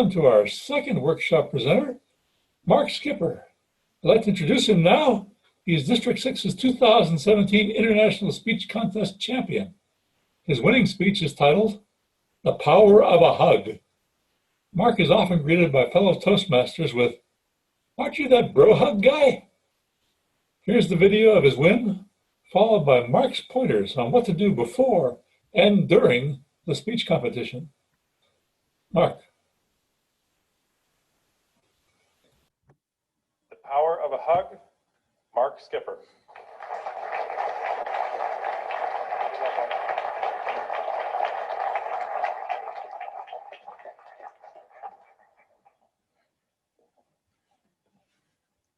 welcome to our second workshop presenter, Mark Skipper. I'd like to introduce him now. He's District 6's 2017 International Speech Contest champion. His winning speech is titled, "The Power of a Hug." Mark is often greeted by fellow Toastmasters with, "Aren't you that bro hug guy?" Here's the video of his win, followed by Mark's pointers on what to do before and during the speech competition. Mark. The Power of a Hug, Mark Skipper.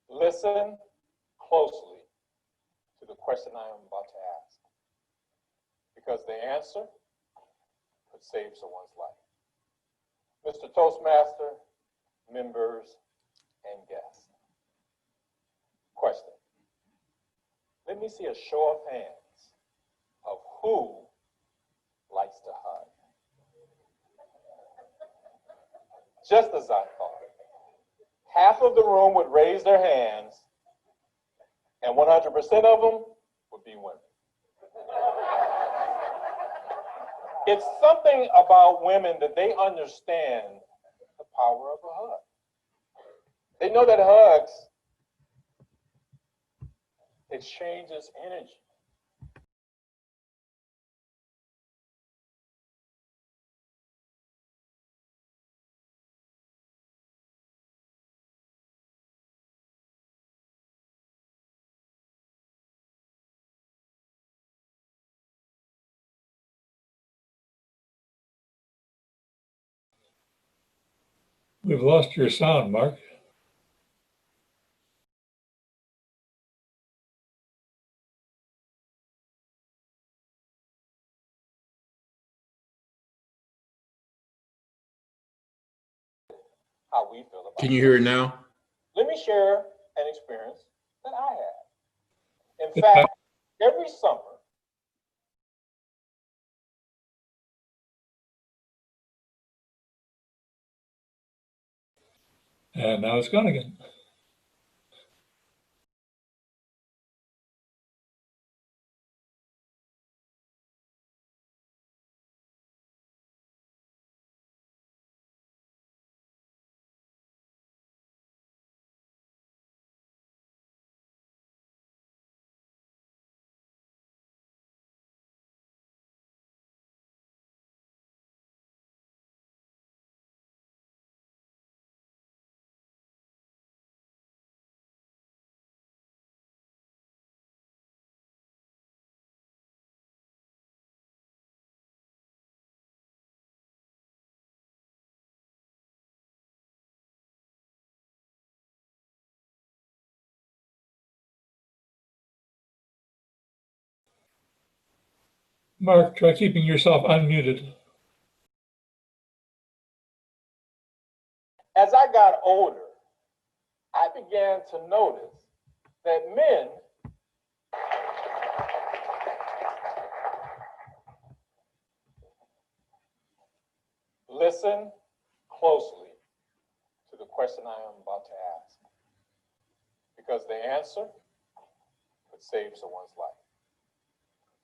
Listen closely to the question I am about to ask, because the answer could save someone's life. Mr. Toastmaster, members, and guests. Question. Let me see a show of hands of who likes to hug. Just as I thought. Half of the room would raise their hands, and 100% of them would be women. It's something about women that they understand the power of a hug. They know that hugs, it changes energy. We've lost your sound, Mark. How we feel about Can you hear it now? Let me share an experience that I had. In fact, every summer, And now it's gone again. Mark, try keeping yourself unmuted. as I got older, I began to notice that men listen closely to the question I am about to ask, because the answer could save someone's life.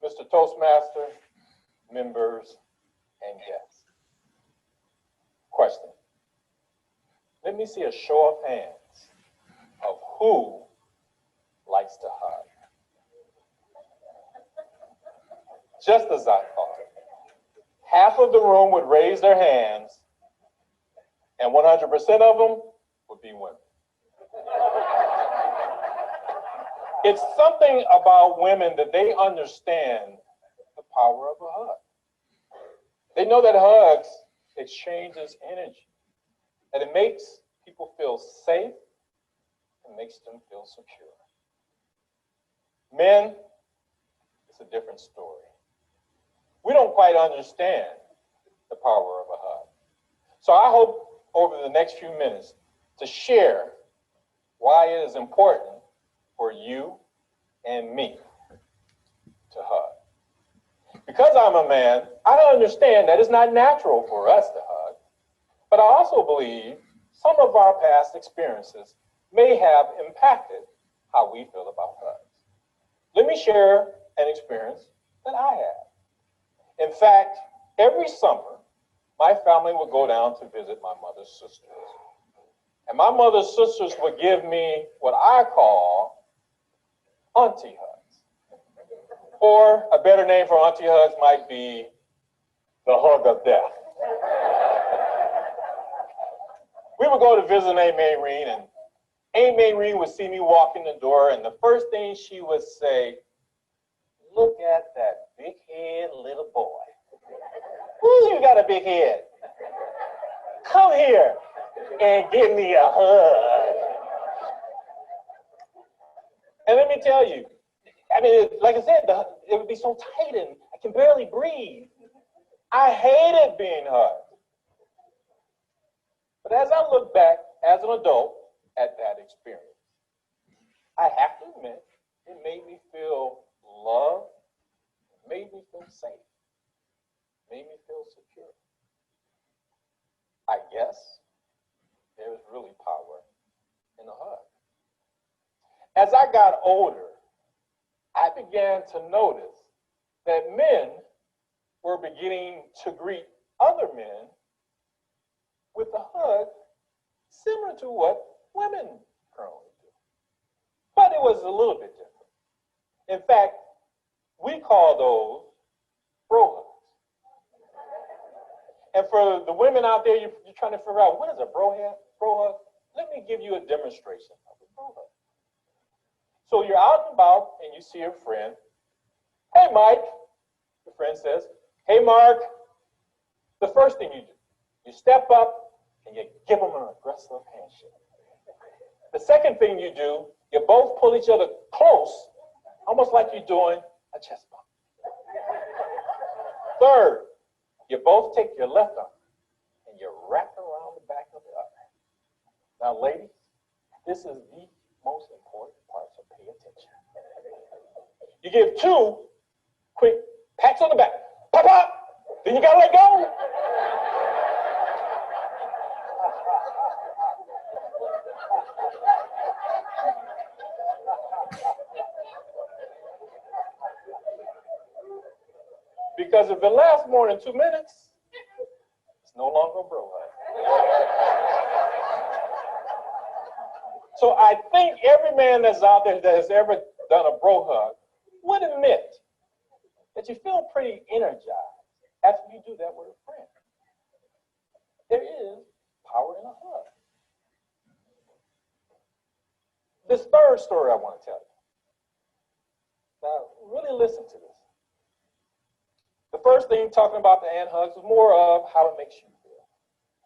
Mr. Toastmaster, members, and guests. Question. Let me see a show of hands of who likes to hug. Just as I thought. Half of the room would raise their hands, and 100% of them would be women. It's something about women that they understand the power of a hug. They know that hugs exchanges energy, that it makes people feel safe and makes them feel secure. Men, it's a different story. We don't quite understand the power of a hug. So I hope over the next few minutes to share why it is important for you and me to hug. Because I'm a man, I understand that it's not natural for us to hug. But I also believe some of our past experiences may have impacted how we feel about hugs. Let me share an experience that I had. In fact, every summer, my family would go down to visit my mother's sisters. And my mother's sisters would give me what I call auntie hugs. Or a better name for auntie hugs might be the hug of death. We would go to visit Aunt Mayreen, and Aunt Mayreen would see me walk in the door, and the first thing she would say, "Look at that big-head little boy. Ooh, you got a big head. Come here and give me a hug." And let me tell you, I mean, like I said, it would be so tight and I can barely breathe. I hated being hugged. But as I look back as an adult at that experience, I have to admit, it made me feel loved, it made me feel safe, it made me feel secure. I guess there's really power in a hug. As I got older, I began to notice that men were beginning to greet other men with a hug similar to what women currently do. But it was a little bit different. In fact, we call those bro hugs. And for the women out there, you're trying to figure out, what is a bro hug? Let me give you a demonstration of a bro hug. So you're out and about and you see a friend. "Hey, Mike," your friend says. "Hey, Mark." The first thing you do, you step up and you give them an aggressive handshake. The second thing you do, you both pull each other close, almost like you're doing a chest bump. Third, you both take your left arm and you wrap it around the back of the other. Now, ladies, this is the most important part, so pay attention. You give 2 quick pats on the back. Pop, pop. Then you gotta let go. Because if it lasts more than 2 minutes, it's no longer a bro hug. So I think every man that's out there that has ever done a bro hug would admit that you feel pretty energized after you do that with a friend. There is power in a hug. This third story I want to tell you. Now, really listen to this. The first thing talking about the ant hugs was more of how it makes you feel.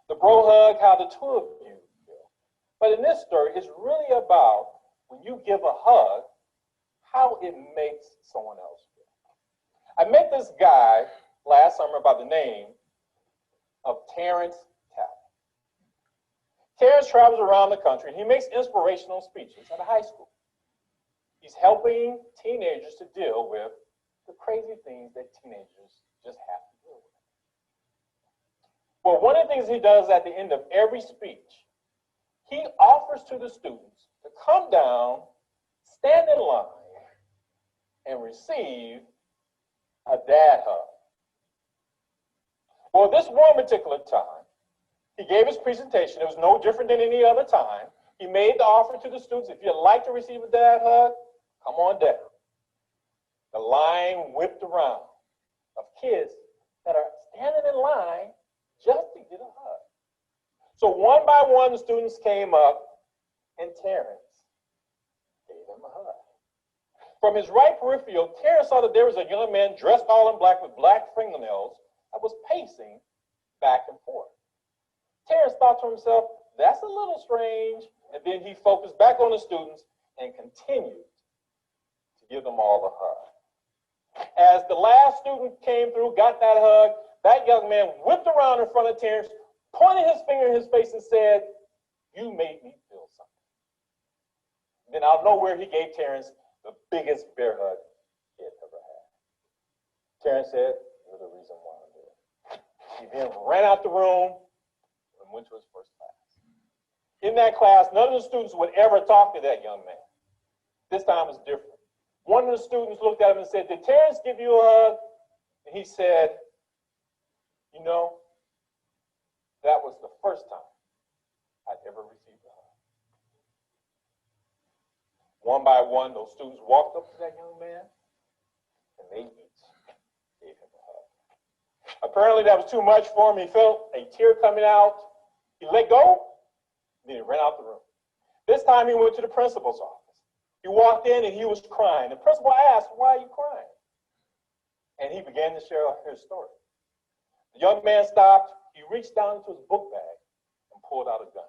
The bro hug, how the two of you feel. But in this story, it's really about when you give a hug, how it makes someone else feel. I met this guy last summer by the name of Terrence Tapp. Terrence travels around the country and he makes inspirational speeches at a high school. He's helping teenagers to deal with the crazy things that teenagers just have to deal with. Well, one of the things he does at the end of every speech, he offers to the students to come down, stand in line, and receive a dad hug. Well, this one particular time, he gave his presentation. It was no different than any other time. He made the offer to the students, if you'd like to receive a dad hug, come on down. The line whipped around of kids that are standing in line just to get a hug. So one by one, the students came up, and Terrence gave them a hug. From his right peripheral, Terrence saw that there was a young man dressed all in black with black fingernails that was pacing back and forth. Terrence thought to himself, that's a little strange, and then he focused back on the students and continued to give them all a hug. As the last student came through, got that hug, that young man whipped around in front of Terrence, pointed his finger in his face and said, "You made me feel something." Then out of nowhere, he gave Terrence the biggest bear hug he had ever had. Terrence said, "You're the reason why I'm here." He then ran out the room, went to his first class. In that class, none of the students would ever talk to that young man. This time was different. One of the students looked at him and said, "Did Terrence give you a hug?" And he said, "You know, that was the first time I'd ever received a hug." One by one, those students walked up to that young man, and they each gave him a hug. Apparently, that was too much for him. He felt a tear coming out. He let go, and then he ran out the room. This time, he went to the principal's office. He walked in, and he was crying. The principal asked, "Why are you crying?" And he began to share his story. The young man stopped. He reached down into his book bag and pulled out a gun.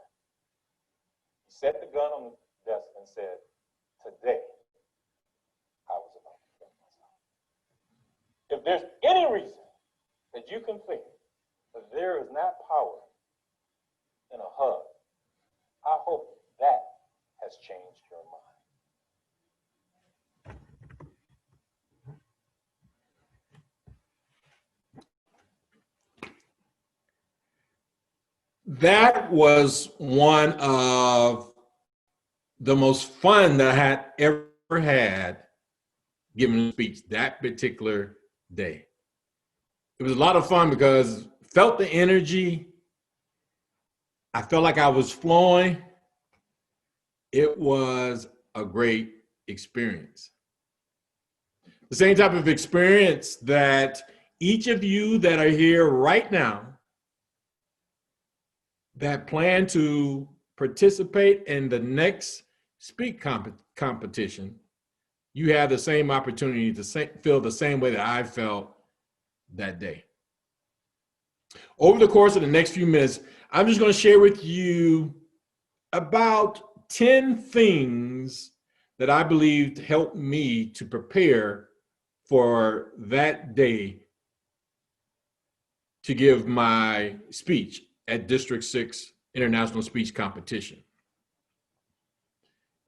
He set the gun on the desk and said, "Today, I was about to kill myself." If there's any reason that you can think that there is not power in a hug, I hope that has changed your mind. That was one of the most fun that I had ever had giving a speech that particular day. It was a lot of fun because felt the energy. I felt like I was flowing. It was a great experience. The same type of experience that each of you that are here right now that plan to participate in the next speak competition, you have the same opportunity to feel the same way that I felt that day. Over the course of the next few minutes, I'm just going to share with you about 10 things that I believed helped me to prepare for that day to give my speech at District 6 International Speech Competition.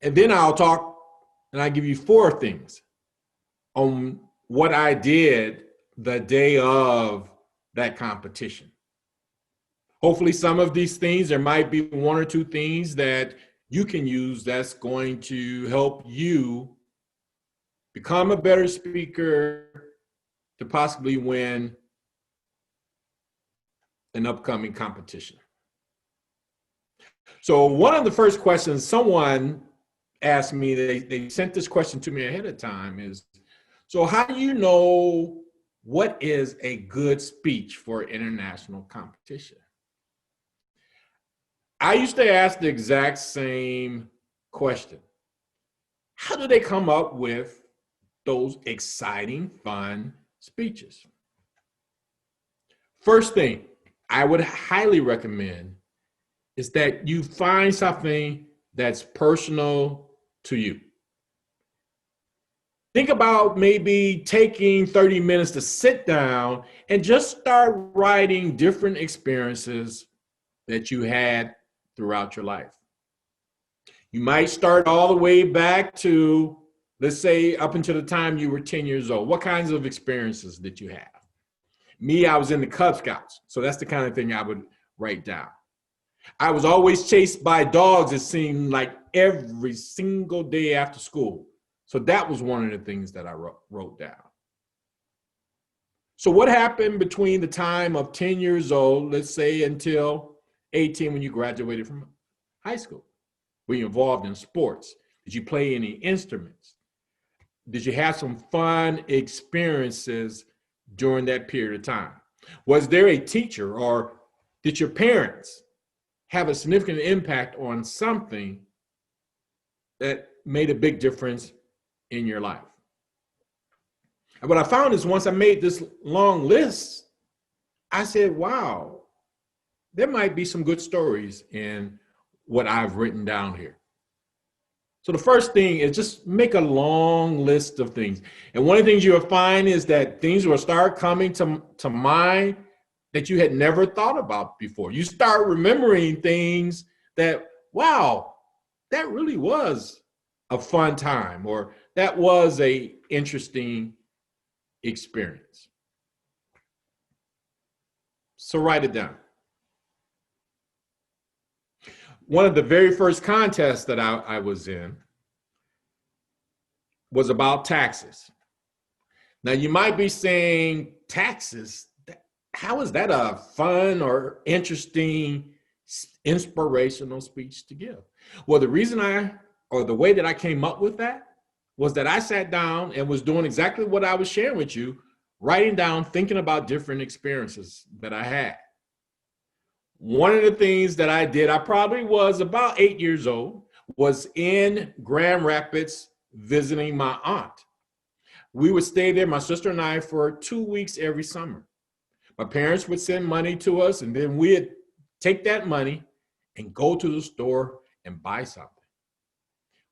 And then I'll talk and I give you 4 things on what I did the day of that competition. Hopefully some of these things, there might be 1 or 2 things that you can use that's going to help you become a better speaker to possibly win an upcoming competition. So one of the first questions someone asked me, they sent this question to me ahead of time is, so how do you know what is a good speech for international competition? I used to ask the exact same question. How do they come up with those exciting, fun speeches? First thing I would highly recommend is that you find something that's personal to you. Think about maybe taking 30 minutes to sit down and just start writing different experiences that you had throughout your life. You might start all the way back to, let's say, up until the time you were 10 years old. What kinds of experiences did you have? Me, I was in the Cub Scouts, so that's the kind of thing I would write down. I was always chased by dogs, it seemed like every single day after school. So that was one of the things that I wrote down. So what happened between the time of 10 years old, let's say, until 18 when you graduated from high school? Were you involved in sports? Did you play any instruments? Did you have some fun experiences during that period of time? Was there a teacher, or did your parents have a significant impact on something that made a big difference in your life? And what I found is once I made this long list, I said, wow, there might be some good stories in what I've written down here. So the first thing is just make a long list of things. And one of the things you'll find is that things will start coming to mind that you had never thought about before. You start remembering things that, wow, that really was a fun time, or that was a interesting experience. So write it down. one of the very first contests that I was in was about taxes. Now, you might be saying, taxes? How is that a fun or interesting, inspirational speech to give? Well, the way that I came up with that was that I sat down and was doing exactly what I was sharing with you, writing down, thinking about different experiences that I had. One of the things that I did, I probably was about 8 years old, was in Grand Rapids visiting my aunt. We would stay there, my sister and I, for 2 weeks every summer. My parents would send money to us, and then we'd take that money and go to the store and buy something.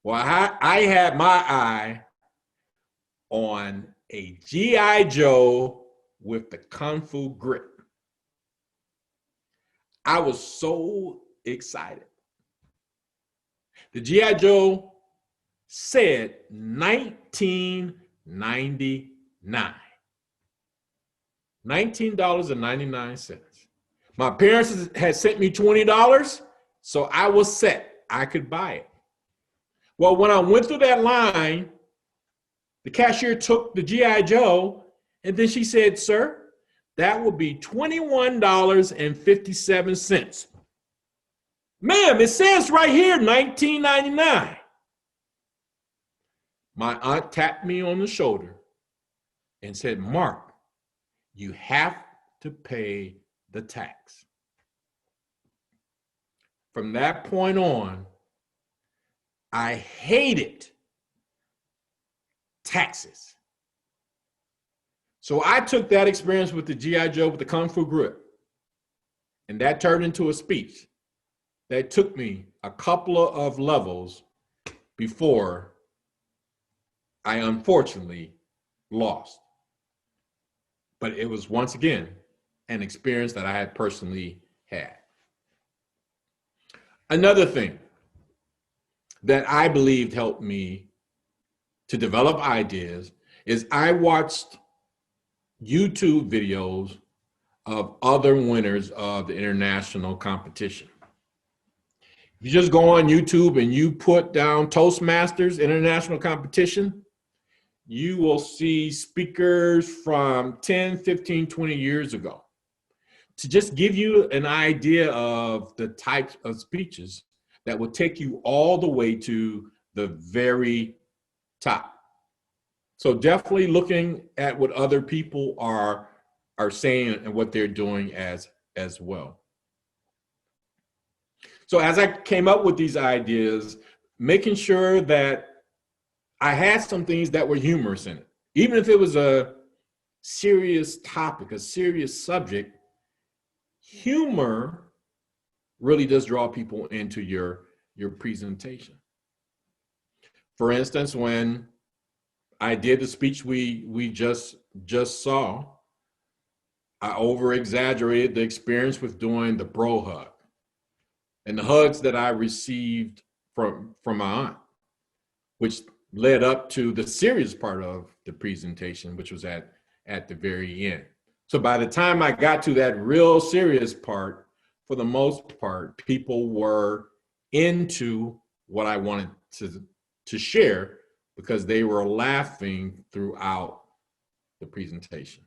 Well, I had my eye on a G.I. Joe with the Kung Fu grip. I was so excited. The G.I. Joe said 1999. $19.99. My parents had sent me $20, so I was set. I could buy it. Well, when I went through that line, the cashier took the G.I. Joe, and then she said, "Sir, that will be $21.57. Ma'am, it says right here, $19.99. My aunt tapped me on the shoulder and said, "Mark, you have to pay the tax." From that point on, I hated taxes. So I took that experience with the G.I. Joe with the Kung Fu grip, and that turned into a speech that took me a couple of levels before I unfortunately lost. But it was, once again, an experience that I had personally had. Another thing that I believed helped me to develop ideas is I watched YouTube videos of other winners of the international competition. If you just go on YouTube and you put down Toastmasters international competition, you will see speakers from 10, 15, 20 years ago. To just give you an idea of the types of speeches that will take you all the way to the very top. So definitely looking at what other people are saying and what they're doing as well. So as I came up with these ideas, making sure that I had some things that were humorous in it. Even if it was a serious topic, a serious subject, humor really does draw people into your presentation. For instance, when I did the speech we just saw, I over-exaggerated the experience with doing the bro hug and the hugs that I received from my aunt, which led up to the serious part of the presentation, which was at the very end. So by the time I got to that real serious part, for the most part, people were into what I wanted to share because they were laughing throughout the presentation.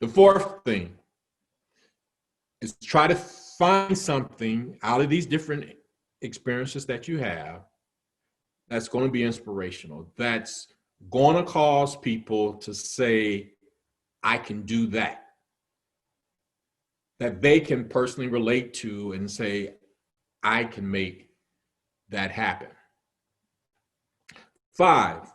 The fourth thing is try to find something out of these different experiences that you have that's going to be inspirational, that's going to cause people to say, "I can do that," that they can personally relate to and say, "I can make that happen." 5,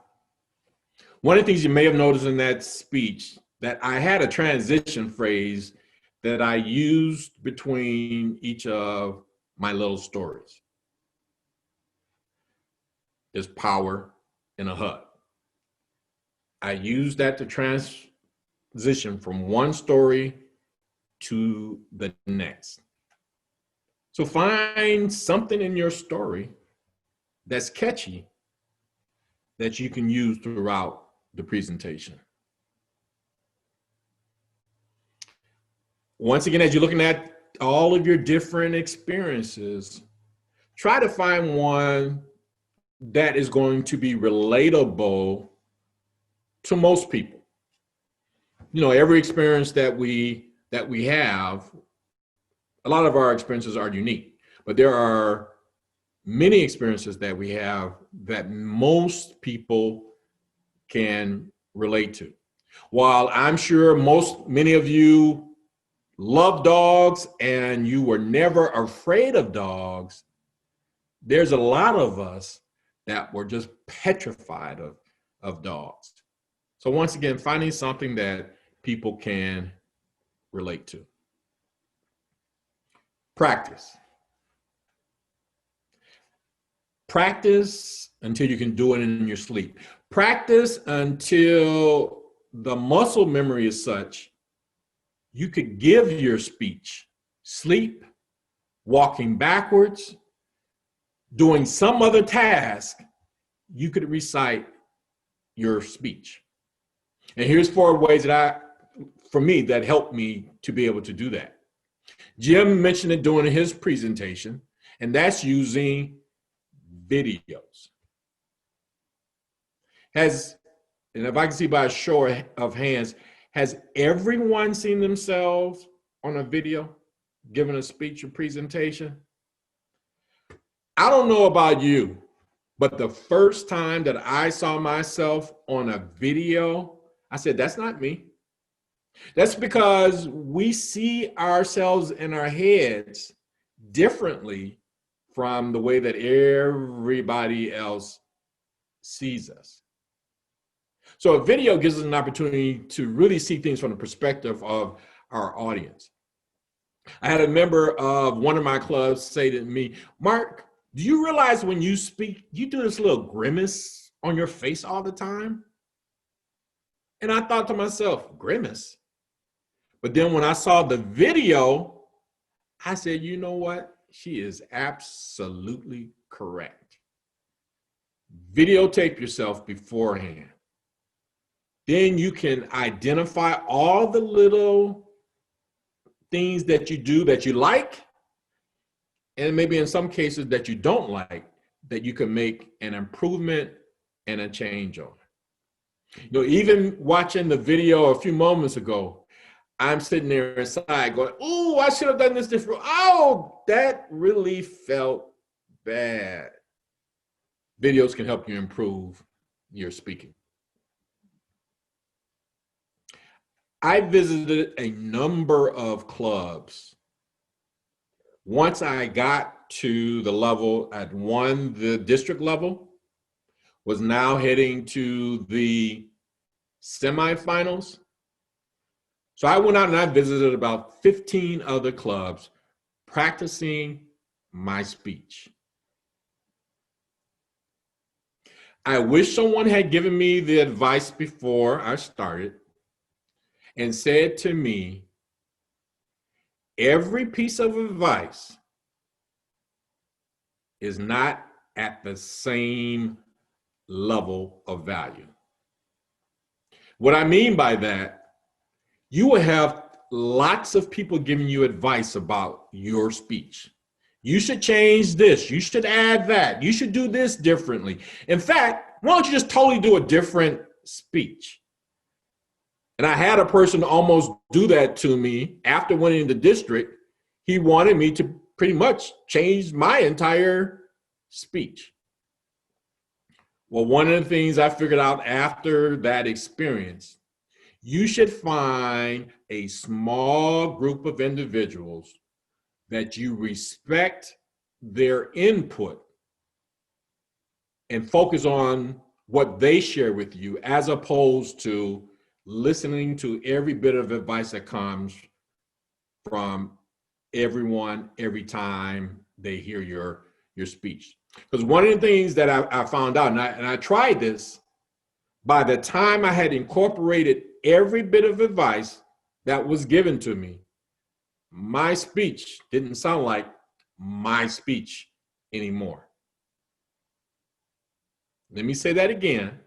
one of the things you may have noticed in that speech, that I had a transition phrase that I used between each of my little stories. There's power in a hug. I used that to transition from one story to the next. So find something in your story that's catchy that you can use throughout the presentation. Once again, as you're looking at all of your different experiences, try to find one that is going to be relatable to most people. You know, every experience that we have, a lot of our experiences are unique, but there are many experiences that we have that most people can relate to. While I'm sure many of you love dogs and you were never afraid of dogs, there's a lot of us that were just petrified of dogs. So once again, finding something that people can relate to. Practice. Practice until you can do it in your sleep. Practice until the muscle memory is such you could give your speech sleep, walking backwards, doing some other task, you could recite your speech. And here's 4 ways for me, that helped me to be able to do that. Jim mentioned it during his presentation, and that's using videos. And if I can see by a show of hands, has everyone seen themselves on a video, giving a speech or presentation? I don't know about you, but the first time that I saw myself on a video, I said, that's not me. That's because we see ourselves in our heads differently from the way that everybody else sees us. So a video gives us an opportunity to really see things from the perspective of our audience. I had a member of one of my clubs say to me, Mark, do you realize when you speak, you do this little grimace on your face all the time? And I thought to myself, grimace? But then when I saw the video, I said, you know what? She is absolutely correct. Videotape yourself beforehand. Then you can identify all the little things that you do that you like, and maybe in some cases that you don't like, that you can make an improvement and a change on. You know, even watching the video a few moments ago, I'm sitting there inside going, oh, I should have done this different. Oh, that really felt bad. Videos can help you improve your speaking. I visited a number of clubs. Once I got to the level, I'd won the district level, was now heading to the semifinals. So I went out and I visited about 15 other clubs practicing my speech. I wish someone had given me the advice before I started and said to me, every piece of advice is not at the same level of value. What I mean by that, you will have lots of people giving you advice about your speech. You should change this. You should add that. You should do this differently. In fact, why don't you just totally do a different speech? And I had a person almost do that to me after winning the district. He wanted me to pretty much change my entire speech. Well, one of the things I figured out after that experience, you should find a small group of individuals that you respect their input and focus on what they share with you, as opposed to listening to every bit of advice that comes from everyone every time they hear your speech. Because one of the things that I found out, and I tried this, by the time I had incorporated every bit of advice that was given to me, my speech didn't sound like my speech anymore. Let me say that again.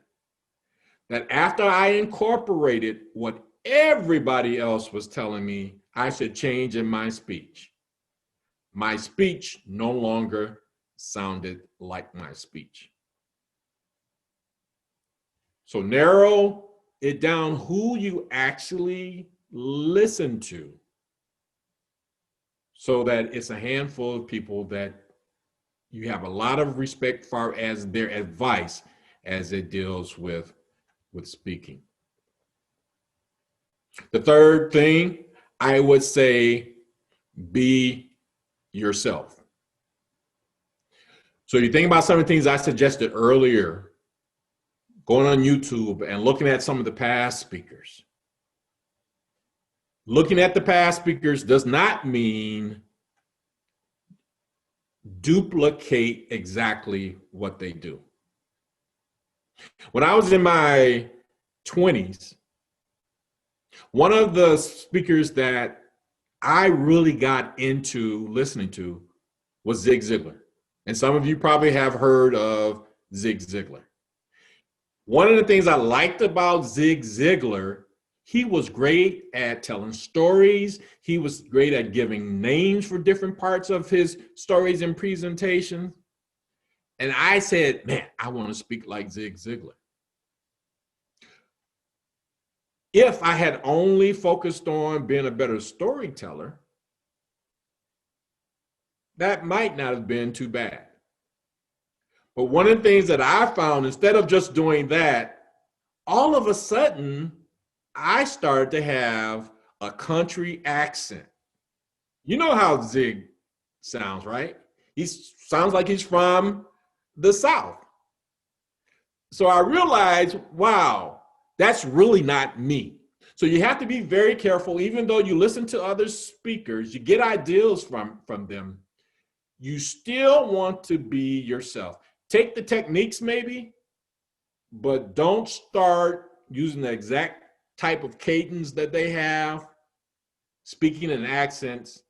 That after I incorporated what everybody else was telling me I should change in my speech, my speech no longer sounded like my speech. So narrow it down who you actually listen to, so that it's a handful of people that you have a lot of respect for as their advice as it deals with speaking. The third thing, I would say, be yourself. So you think about some of the things I suggested earlier, going on YouTube and looking at some of the past speakers. Looking at the past speakers does not mean duplicate exactly what they do. When I was in my 20s, one of the speakers that I really got into listening to was Zig Ziglar. And some of you probably have heard of Zig Ziglar. One of the things I liked about Zig Ziglar, he was great at telling stories. He was great at giving names for different parts of his stories and presentations. And I said, man, I want to speak like Zig Ziglar. If I had only focused on being a better storyteller, that might not have been too bad. But one of the things that I found, instead of just doing that, all of a sudden, I started to have a country accent. You know how Zig sounds, right? He sounds like he's from the South. So I realized, wow, that's really not me. So you have to be very careful. Even though you listen to other speakers, you get ideas from them, you still want to be yourself. Take the techniques maybe, but don't start using the exact type of cadence that they have, speaking in accents.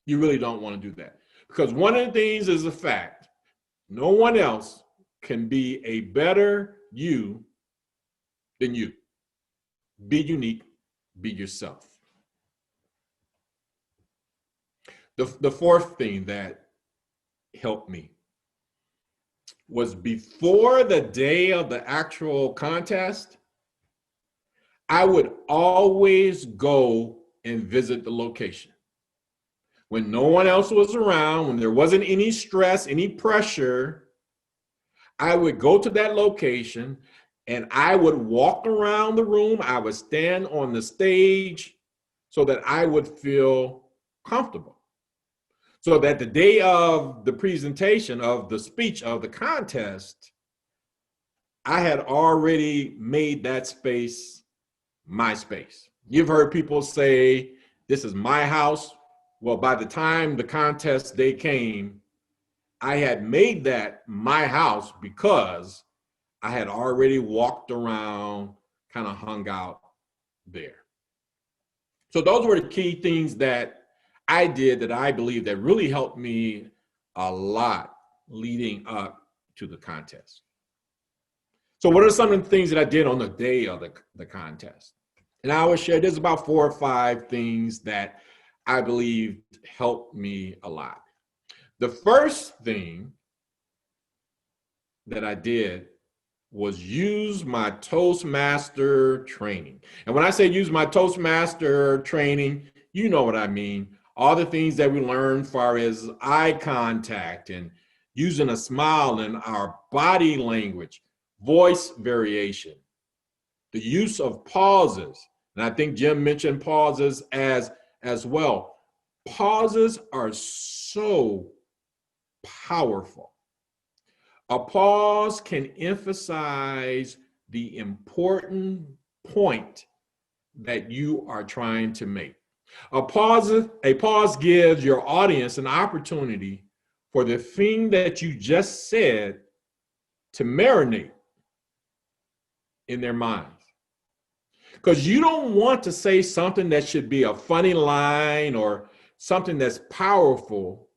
You really don't want to do that. Because one of the things is a fact. No one else can be a better you than you. Be unique, be yourself. The fourth thing that helped me was before the day of the actual contest, I would always go and visit the location. When no one else was around, when there wasn't any stress, any pressure, I would go to that location and I would walk around the room. I would stand on the stage so that I would feel comfortable. So that the day of the presentation, of the speech, of the contest, I had already made that space my space. You've heard people say, this is my house. Well, by the time the contest day came, I had made that my house because I had already walked around, kind of hung out there. So those were the key things that I did that I believe that really helped me a lot leading up to the contest. So what are some of the things that I did on the day of the contest? And I will share, there's about 4 or 5 things that I believe helped me a lot. The first thing that I did was use my Toastmaster training. And when I say use my Toastmaster training, you know what I mean. All the things that we learn far as eye contact and using a smile and our body language, voice variation, the use of pauses. And I think Jim mentioned pauses as well. Pauses are so powerful. A pause can emphasize the important point that you are trying to make. A pause gives your audience an opportunity for the thing that you just said to marinate in their minds. Because you don't want to say something that should be a funny line or something that's powerful,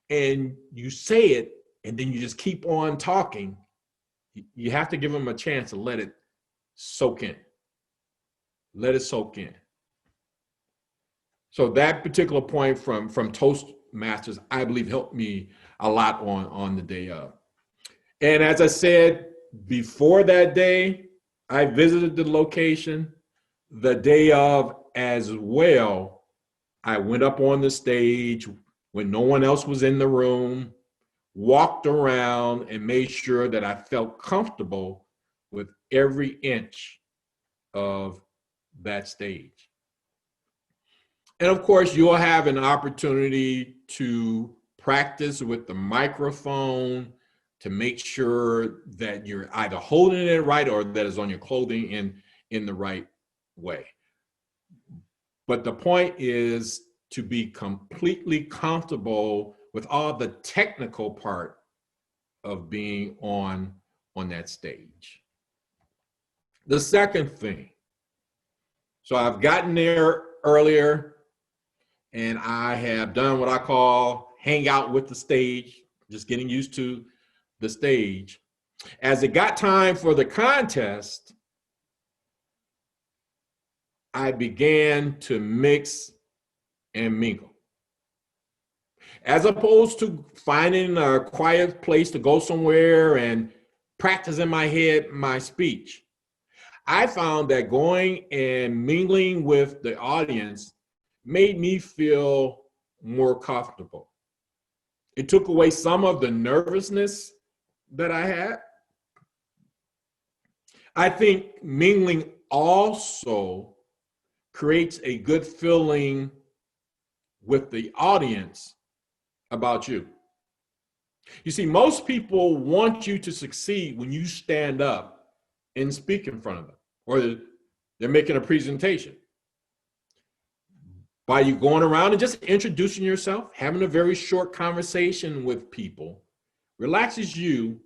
and you say it, and then you just keep on talking. You have to give them a chance to let it soak in. Let it soak in. So that particular point from Toastmasters, I believe helped me a lot on the day of. And as I said, before that day, I visited the location. The day of as well, I went up on the stage when no one else was in the room, walked around and made sure that I felt comfortable with every inch of that stage. And of course, you'll have an opportunity to practice with the microphone to make sure that you're either holding it right or that it's on your clothing in the right way. But the point is to be completely comfortable with all the technical part of being on that stage. The second thing, so I've gotten there earlier and I have done what I call hang out with the stage, just getting used to the stage. As it got time for the contest, I began to mix and mingle. As opposed to finding a quiet place to go somewhere and practice in my head my speech, I found that going and mingling with the audience made me feel more comfortable. It took away some of the nervousness that I had. I think mingling also creates a good feeling with the audience about you. You see, most people want you to succeed when you stand up and speak in front of them, or they're making a presentation. By you going around and just introducing yourself, having a very short conversation with people, relaxes you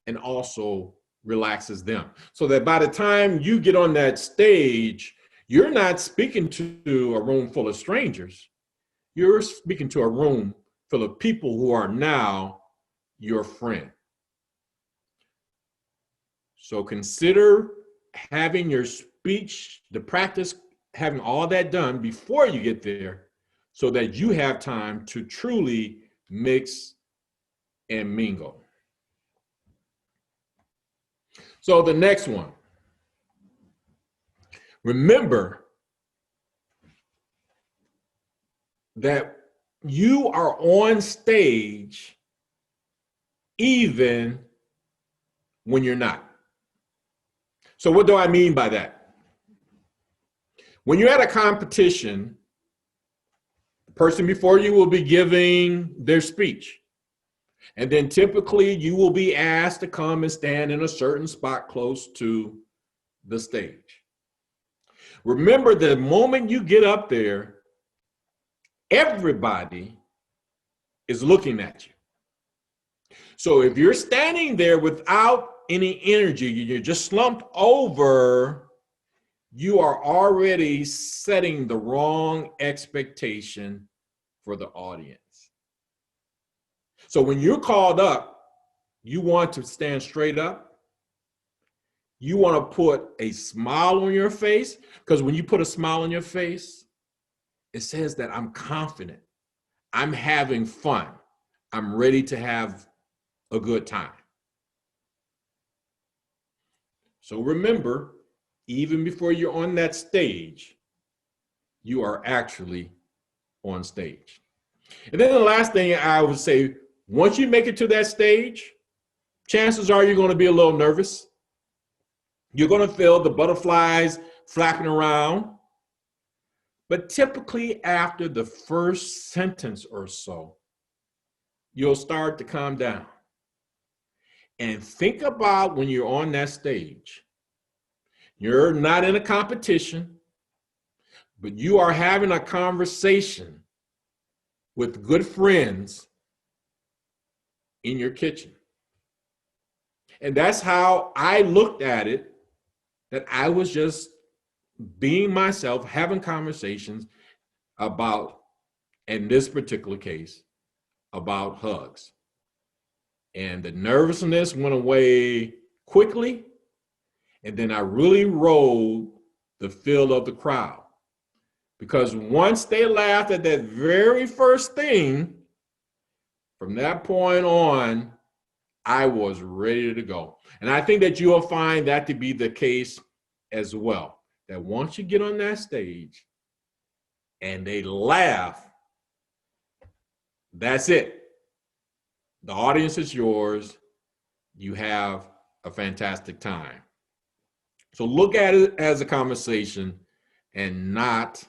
and also relaxes them. So that by the time you get on that stage, you're not speaking to a room full of strangers. You're speaking to a room full of people who are now your friend. So consider having your speech, the practice, having all that done before you get there so that you have time to truly mix and mingle. So the next one, remember that you are on stage even when you're not. So what do I mean by that? When you're at a competition, the person before you will be giving their speech. And then typically you will be asked to come and stand in a certain spot close to the stage. Remember, the moment you get up there, everybody is looking at you. So if you're standing there without any energy, you're just slumped over, you are already setting the wrong expectation for the audience. So when you're called up, you want to stand straight up. You want to put a smile on your face, because when you put a smile on your face, it says that I'm confident, I'm having fun, I'm ready to have a good time. So remember, even before you're on that stage, you are actually on stage. And then the last thing I would say, once you make it to that stage, chances are you're going to be a little nervous. You're going to feel the butterflies flapping around. But typically after the first sentence or so, you'll start to calm down. And think about when you're on that stage, you're not in a competition, but you are having a conversation with good friends in your kitchen. And that's how I looked at it, that I was just being myself, having conversations about, in this particular case, about hugs. And the nervousness went away quickly. And then I really rode the feel of the crowd. Because once they laughed at that very first thing, from that point on, I was ready to go. And I think that you'll find that to be the case as well. That once you get on that stage and they laugh, that's it. The audience is yours. You have a fantastic time. So look at it as a conversation and not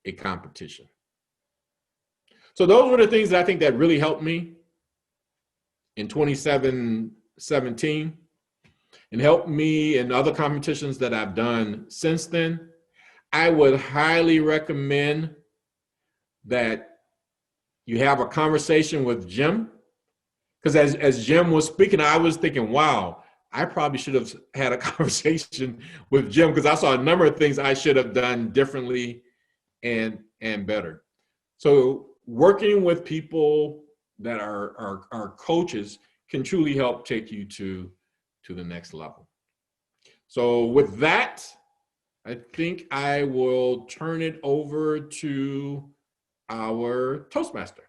a competition. So those were the things that I think that really helped me in 2017 and helped me in other competitions that I've done since then. I would highly recommend that you have a conversation with Jim, because as Jim was speaking, I was thinking, wow, I probably should have had a conversation with Jim, because I saw a number of things I should have done differently and better. So working with people that are coaches can truly help take you to the next level. So with that, I think I will turn it over to our Toastmaster.